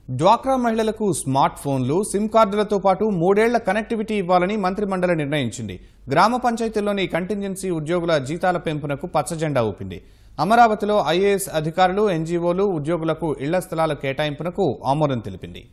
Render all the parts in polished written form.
డ్వాక్రా మహిళలకు స్మార్ట్ ఫోన్లు, సిమ్ కార్డులతో పాటు 3 ఏళ్ల కనెక్టివిటీ ఇవ్వాలని మంత్రిమండలి నిర్ణయించింది. గ్రామ పంచాయతీల్లోని కంటింజెన్సీ ఉద్యోగుల జీతాల పెంపునకు పచ్చజెండా ఊపింది. అమరావతిలో ఐఏఎస్ అధికారులు, ఎన్జీఓలు, ఉద్యోగులకు ఇళ్ల స్థలాల కేటాయింపునకు ఆమోదం తెలిపింది.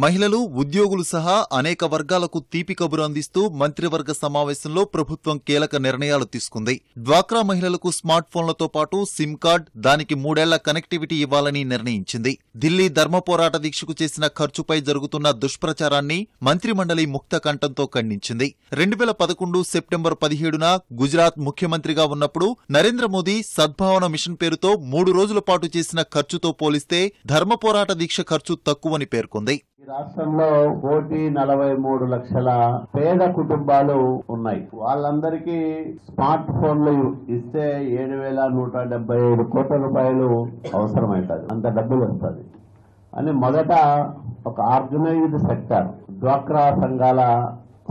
మహిళలు, ఉద్యోగులు సహా అనేక వర్గాలకు తీపి కబురు అందిస్తూ మంత్రివర్గ సమావేశంలో ప్రభుత్వం కీలక నిర్ణయాలు తీసుకుంది. డ్వాక్రా మహిళలకు స్మార్ట్ ఫోన్లతో పాటు సిమ్ కార్డ్, దానికి 3 ఏళ్ల కనెక్టివిటీ ఇవ్వాలని నిర్ణయించింది. ఢిల్లీ ధర్మ పోరాట దీక్షకు చేసిన ఖర్చుపై జరుగుతున్న దుష్ప్రచారాన్ని మంత్రిమండలి ముక్త కంఠంతో ఖండించింది. 2011 సెప్టెంబర్ 17న గుజరాత్ ముఖ్యమంత్రిగా ఉన్నప్పుడు నరేంద్ర మోదీ సద్భావన మిషన్ పేరుతో 3 రోజుల పాటు చేసిన ఖర్చుతో పోలిస్తే ధర్మ పోరాట దీక్ష ఖర్చు తక్కువని పేర్కొంది. రాష్ట్రంలో 1,43,00,000 పేద కుటుంబాలు ఉన్నాయి. వాళ్ళందరికీ స్మార్ట్ ఫోన్లు ఇస్తే 7,175 కోట్ల రూపాయలు అవసరమవుతుంది. అంత డబ్బులు వస్తుంది అని మొదట ఒక ఆర్గనైజ్డ్ సెక్టర్ డ్వాక్రా సంఘాల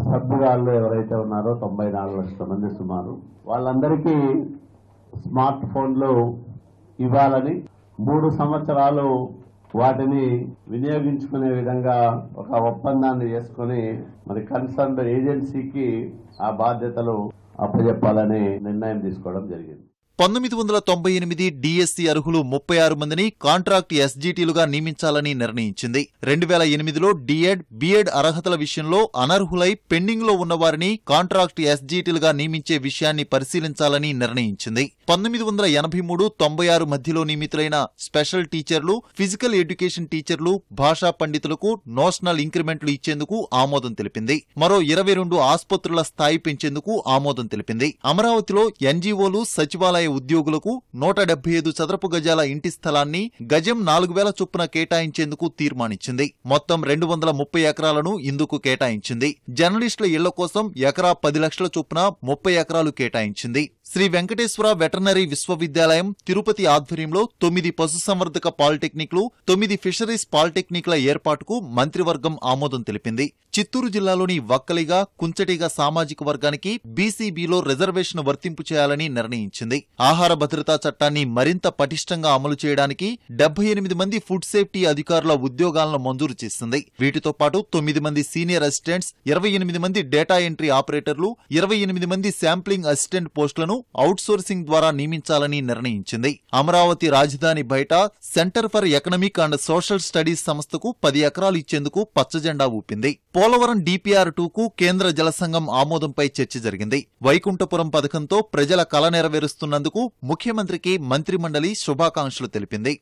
సభ్యురాళ్ళు ఎవరైతే ఉన్నారో 94 లక్షల మంది సుమారు, వాళ్ళందరికీ స్మార్ట్ ఫోన్లు ఇవ్వాలని 3 సంవత్సరాలు వాటిని వినియోగించుకునే విధంగా ఒక ఒప్పందాన్ని చేసుకుని మరి కన్సర్న్డ్ ఏజెన్సీకి ఆ బాధ్యతలు అప్పచెప్పాలని నిర్ణయం తీసుకోవడం జరిగింది. 1998 డిఎస్సి అర్హులు 36 మందిని కాంట్రాక్ట్ ఎస్జీటీలుగా నియమించాలని నిర్ణయించింది. 2008లో డిఎడ్, బిఎడ్ అర్హతల విషయంలో అనర్హులై పెండింగ్ లో ఉన్నవారిని కాంట్రాక్ట్ ఎస్జీటీలుగా నియమించే విషయాన్ని పరిశీలించాలని నిర్ణయించింది. 1983-96 మధ్యలో నియమితులైన స్పెషల్ టీచర్లు, ఫిజికల్ ఎడ్యుకేషన్ టీచర్లు, భాషా పండితులకు నోషనల్ ఇంక్రిమెంట్లు ఇచ్చేందుకు ఆమోదం తెలిపింది. మరో 22 ఆసుపత్రుల స్థాయి పెంచేందుకు ఆమోదం తెలిపింది. అమరావతిలో ఎన్జీఓలు, సచివాలయ ఉద్యోగులకు 175 చదరపు గజాల ఇంటి స్థలాన్ని గజం 4,000 చొప్పున కేటాయించేందుకు తీర్మానించింది. మొత్తం 230 ఎకరాలను ఇందుకు కేటాయించింది. జర్నలిస్టుల ఇళ్ల కోసం ఎకరా 10 లక్షల చొప్పున 30 ఎకరాలు కేటాయించింది. శ్రీ వెంకటేశ్వర వెటర్నరీ విశ్వవిద్యాలయం తిరుపతి ఆధ్వర్యంలో 9 పశుసంవర్ధక పాలిటెక్నిక్లు, 9 ఫిషరీస్ పాలిటెక్నిక్ల ఏర్పాటుకు మంత్రివర్గం ఆమోదం తెలిపింది. చిత్తూరు జిల్లాలోని వక్కలిగా, కుంచటిగా సామాజిక వర్గానికి బీసీబీలో రిజర్వేషన్ వర్తింపు చేయాలని నిర్ణయించింది. ఆహార భద్రతా చట్టాన్ని మరింత పటిష్టంగా అమలు చేయడానికి 78 మంది ఫుడ్ సేఫ్టీ అధికారుల ఉద్యోగాలను మంజూరు చేసింది. వీటితో పాటు 9 మంది సీనియర్ అసిస్టెంట్స్, 28 మంది డేటా ఎంట్రీ ఆపరేటర్లు, 28 మంది శాంప్లింగ్ అసిస్టెంట్ పోస్టులను అవుట్సోర్సింగ్ ద్వారా నియమించాలని నిర్ణయించింది. అమరావతి రాజధాని బయట centre for economic and social studies సంస్థకు 10 ఎకరాలు ఇచ్చేందుకు పచ్చజెండా ఊపింది. పోలవరం DPR-2కు కేంద్ర జలసంఘం ఆమోదంపై చర్చ జరిగింది. వైకుంఠపురం పథకంతో ప్రజల కల నెరవేరుస్తున్నందుకు ముఖ్యమంత్రికి మంత్రిమండలి శుభాకాంక్షలు తెలిపింది.